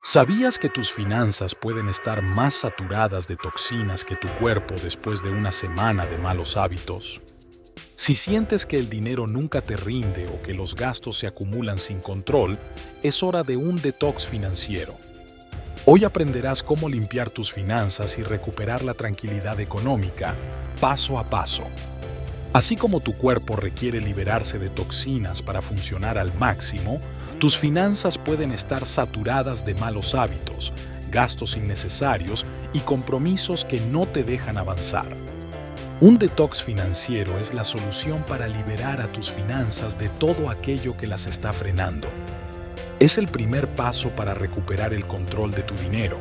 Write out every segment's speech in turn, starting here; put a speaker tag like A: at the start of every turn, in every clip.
A: ¿Sabías que tus finanzas pueden estar más saturadas de toxinas que tu cuerpo después de una semana de malos hábitos? Si sientes que el dinero nunca te rinde o que los gastos se acumulan sin control, es hora de un detox financiero. Hoy aprenderás cómo limpiar tus finanzas y recuperar la tranquilidad económica, paso a paso. Así como tu cuerpo requiere liberarse de toxinas para funcionar al máximo, tus finanzas pueden estar saturadas de malos hábitos, gastos innecesarios y compromisos que no te dejan avanzar. Un detox financiero es la solución para liberar a tus finanzas de todo aquello que las está frenando. Es el primer paso para recuperar el control de tu dinero,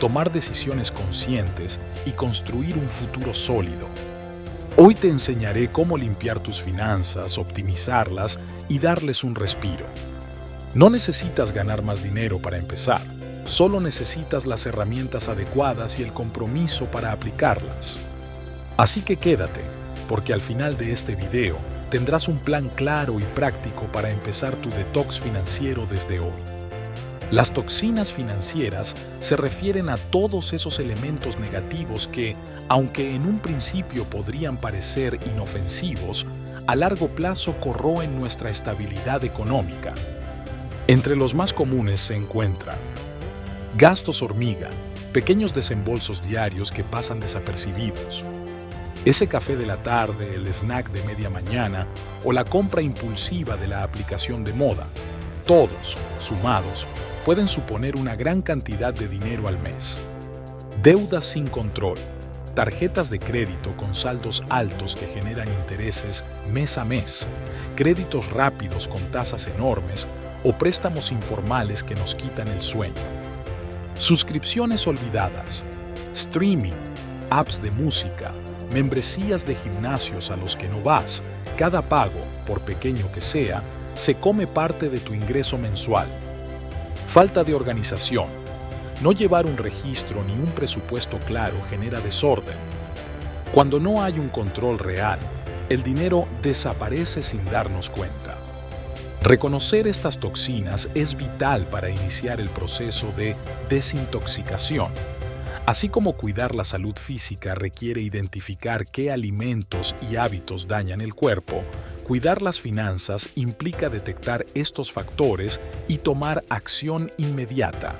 A: tomar decisiones conscientes y construir un futuro sólido. Hoy te enseñaré cómo limpiar tus finanzas, optimizarlas y darles un respiro. No necesitas ganar más dinero para empezar, solo necesitas las herramientas adecuadas y el compromiso para aplicarlas. Así que quédate, porque al final de este video tendrás un plan claro y práctico para empezar tu detox financiero desde hoy. Las toxinas financieras se refieren a todos esos elementos negativos que, aunque en un principio podrían parecer inofensivos, a largo plazo corroen nuestra estabilidad económica. Entre los más comunes se encuentran gastos hormiga, pequeños desembolsos diarios que pasan desapercibidos, ese café de la tarde, el snack de media mañana o la compra impulsiva de la aplicación de moda. Todos, sumados, pueden suponer una gran cantidad de dinero al mes. Deudas sin control, tarjetas de crédito con saldos altos que generan intereses mes a mes, créditos rápidos con tasas enormes o préstamos informales que nos quitan el sueño. Suscripciones olvidadas, streaming, apps de música, membresías de gimnasios a los que no vas. Cada pago, por pequeño que sea, se come parte de tu ingreso mensual. Falta de organización. No llevar un registro ni un presupuesto claro genera desorden. Cuando no hay un control real, el dinero desaparece sin darnos cuenta. Reconocer estas toxinas es vital para iniciar el proceso de desintoxicación. Así como cuidar la salud física requiere identificar qué alimentos y hábitos dañan el cuerpo, cuidar las finanzas implica detectar estos factores y tomar acción inmediata.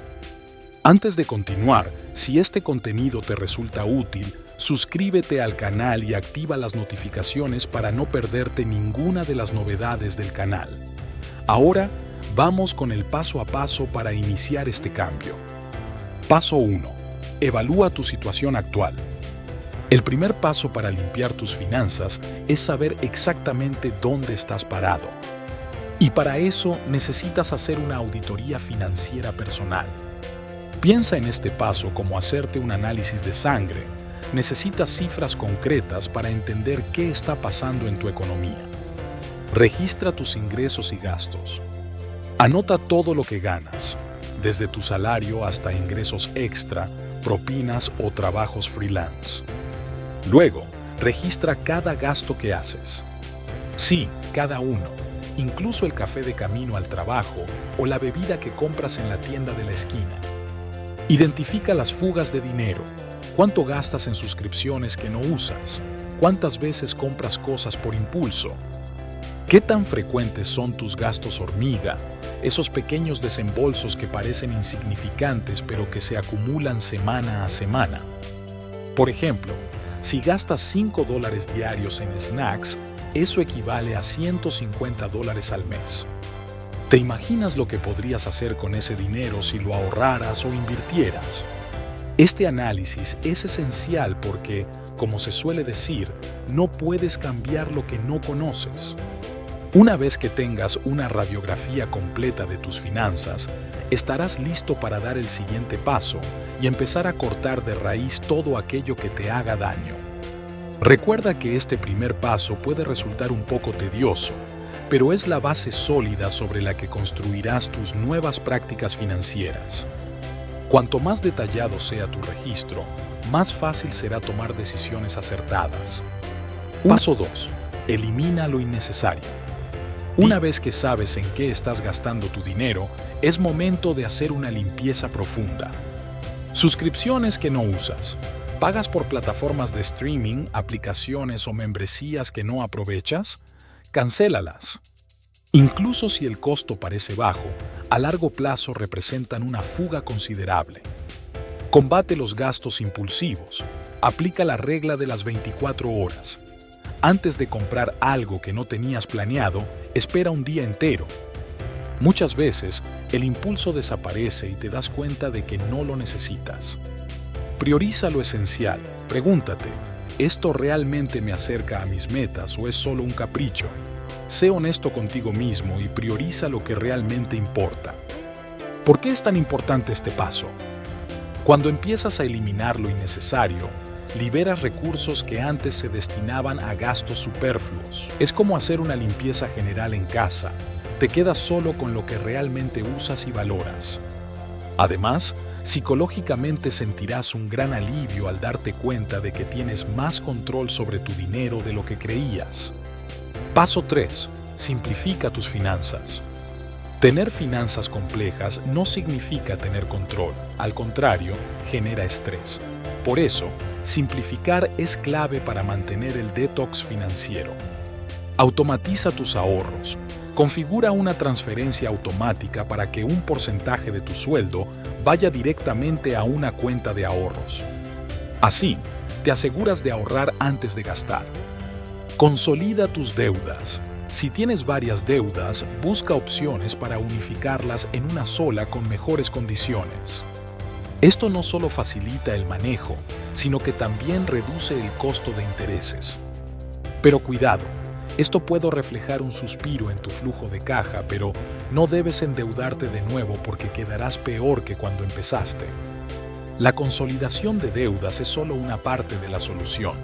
A: Antes de continuar, si este contenido te resulta útil, suscríbete al canal y activa las notificaciones para no perderte ninguna de las novedades del canal. Ahora, vamos con el paso a paso para iniciar este cambio. Paso 1. Evalúa tu situación actual. El primer paso para limpiar tus finanzas es saber exactamente dónde estás parado. Y para eso necesitas hacer una auditoría financiera personal. Piensa en este paso como hacerte un análisis de sangre. Necesitas cifras concretas para entender qué está pasando en tu economía. Registra tus ingresos y gastos. Anota todo lo que ganas, desde tu salario hasta ingresos extra, propinas o trabajos freelance. Luego, registra cada gasto que haces. Sí, cada uno, incluso el café de camino al trabajo o la bebida que compras en la tienda de la esquina. Identifica las fugas de dinero. ¿Cuánto gastas en suscripciones que no usas? ¿Cuántas veces compras cosas por impulso? ¿Qué tan frecuentes son tus gastos hormiga? Esos pequeños desembolsos que parecen insignificantes pero que se acumulan semana a semana. Por ejemplo, si gastas $5 diarios en snacks, eso equivale a $150 al mes. ¿Te imaginas lo que podrías hacer con ese dinero si lo ahorraras o invirtieras? Este análisis es esencial porque, como se suele decir, no puedes cambiar lo que no conoces. Una vez que tengas una radiografía completa de tus finanzas, estarás listo para dar el siguiente paso y empezar a cortar de raíz todo aquello que te haga daño. Recuerda que este primer paso puede resultar un poco tedioso, pero es la base sólida sobre la que construirás tus nuevas prácticas financieras. Cuanto más detallado sea tu registro, más fácil será tomar decisiones acertadas. Paso 2. Elimina lo innecesario. Una vez que sabes en qué estás gastando tu dinero, Es momento de hacer una limpieza profunda. Suscripciones que no usas. ¿Pagas por plataformas de streaming, aplicaciones o membresías que no aprovechas? Cancélalas. Incluso si el costo parece bajo, a largo plazo representan una fuga considerable. Combate los gastos impulsivos. Aplica la regla de las 24 horas. Antes de comprar algo que no tenías planeado, espera un día entero. Muchas veces, el impulso desaparece y te das cuenta de que no lo necesitas. Prioriza lo esencial. Pregúntate, ¿esto realmente me acerca a mis metas o es solo un capricho? Sé honesto contigo mismo y prioriza lo que realmente importa. ¿Por qué es tan importante este paso? Cuando empiezas a eliminar lo innecesario, liberas recursos que antes se destinaban a gastos superfluos. Es como hacer una limpieza general en casa. Te quedas solo con lo que realmente usas y valoras. Además, psicológicamente sentirás un gran alivio al darte cuenta de que tienes más control sobre tu dinero de lo que creías. Paso 3. Simplifica tus finanzas. Tener finanzas complejas no significa tener control, al contrario, genera estrés. Por eso, simplificar es clave para mantener el detox financiero. Automatiza tus ahorros. Configura una transferencia automática para que un porcentaje de tu sueldo vaya directamente a una cuenta de ahorros. Así, te aseguras de ahorrar antes de gastar. Consolida tus deudas. Si tienes varias deudas, busca opciones para unificarlas en una sola con mejores condiciones. Esto no solo facilita el manejo, sino que también reduce el costo de intereses. Pero cuidado, esto puede reflejar un suspiro en tu flujo de caja, pero no debes endeudarte de nuevo porque quedarás peor que cuando empezaste. La consolidación de deudas es solo una parte de la solución.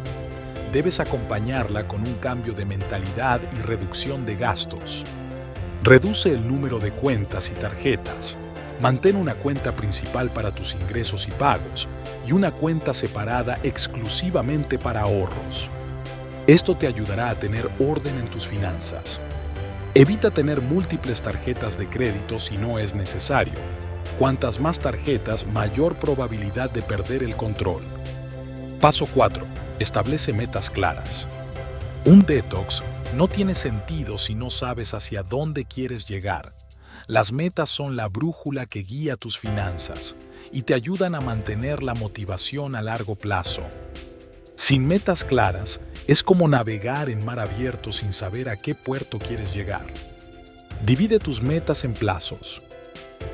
A: Debes acompañarla con un cambio de mentalidad y reducción de gastos. Reduce el número de cuentas y tarjetas. Mantén una cuenta principal para tus ingresos y pagos y una cuenta separada exclusivamente para ahorros. Esto te ayudará a tener orden en tus finanzas. Evita tener múltiples tarjetas de crédito si no es necesario. Cuantas más tarjetas, mayor probabilidad de perder el control. Paso 4. Establece metas claras. Un detox no tiene sentido si no sabes hacia dónde quieres llegar. Las metas son la brújula que guía tus finanzas y te ayudan a mantener la motivación a largo plazo. Sin metas claras, es como navegar en mar abierto sin saber a qué puerto quieres llegar. Divide tus metas en plazos.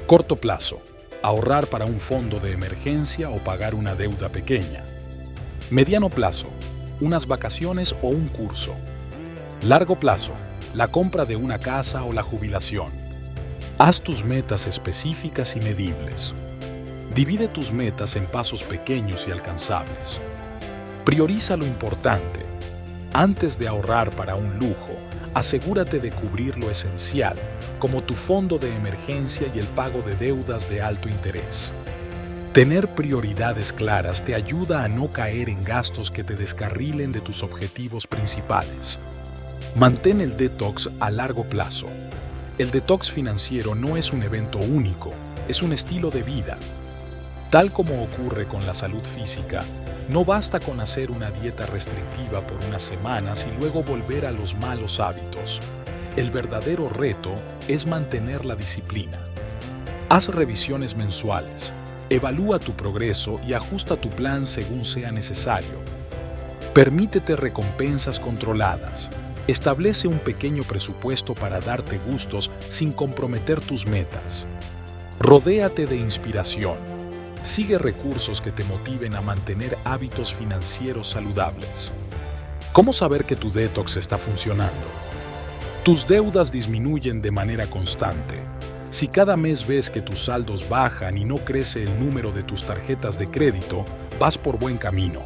A: Corto plazo, ahorrar para un fondo de emergencia o pagar una deuda pequeña. Mediano plazo, unas vacaciones o un curso. Largo plazo, la compra de una casa o la jubilación. Haz tus metas específicas y medibles. Divide tus metas en pasos pequeños y alcanzables. Prioriza lo importante. Antes de ahorrar para un lujo, asegúrate de cubrir lo esencial, como tu fondo de emergencia y el pago de deudas de alto interés. Tener prioridades claras te ayuda a no caer en gastos que te descarrilen de tus objetivos principales. Mantén el detox a largo plazo. El detox financiero no es un evento único, es un estilo de vida. Tal como ocurre con la salud física, no basta con hacer una dieta restrictiva por unas semanas y luego volver a los malos hábitos. El verdadero reto es mantener la disciplina. Haz revisiones mensuales. Evalúa tu progreso y ajusta tu plan según sea necesario. Permítete recompensas controladas. Establece un pequeño presupuesto para darte gustos sin comprometer tus metas. Rodéate de inspiración. Sigue recursos que te motiven a mantener hábitos financieros saludables. ¿Cómo saber que tu detox está funcionando? Tus deudas disminuyen de manera constante. Si cada mes ves que tus saldos bajan y no crece el número de tus tarjetas de crédito, vas por buen camino.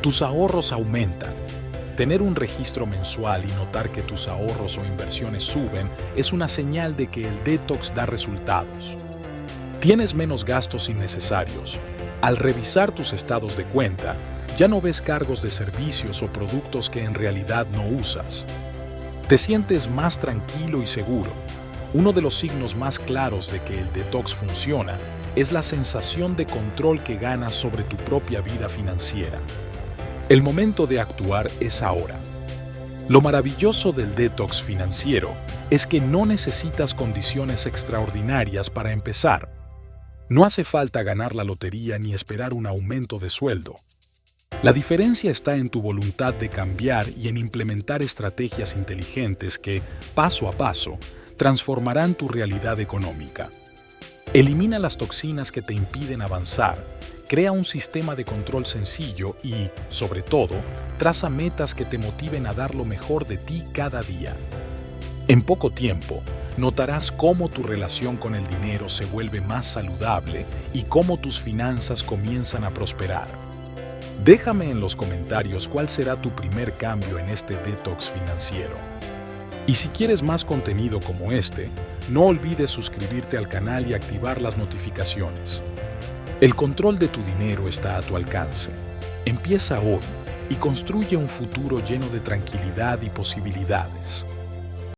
A: Tus ahorros aumentan. Tener un registro mensual y notar que tus ahorros o inversiones suben es una señal de que el detox da resultados. Tienes menos gastos innecesarios. Al revisar tus estados de cuenta, ya no ves cargos de servicios o productos que en realidad no usas. Te sientes más tranquilo y seguro. Uno de los signos más claros de que el detox funciona es la sensación de control que ganas sobre tu propia vida financiera. El momento de actuar es ahora. Lo maravilloso del detox financiero es que no necesitas condiciones extraordinarias para empezar. No hace falta ganar la lotería ni esperar un aumento de sueldo. La diferencia está en tu voluntad de cambiar y en implementar estrategias inteligentes que, paso a paso, transformarán tu realidad económica. Elimina las toxinas que te impiden avanzar, crea un sistema de control sencillo y, sobre todo, traza metas que te motiven a dar lo mejor de ti cada día. En poco tiempo, notarás cómo tu relación con el dinero se vuelve más saludable y cómo tus finanzas comienzan a prosperar. Déjame en los comentarios cuál será tu primer cambio en este detox financiero. Y si quieres más contenido como este, no olvides suscribirte al canal y activar las notificaciones. El control de tu dinero está a tu alcance. Empieza hoy y construye un futuro lleno de tranquilidad y posibilidades.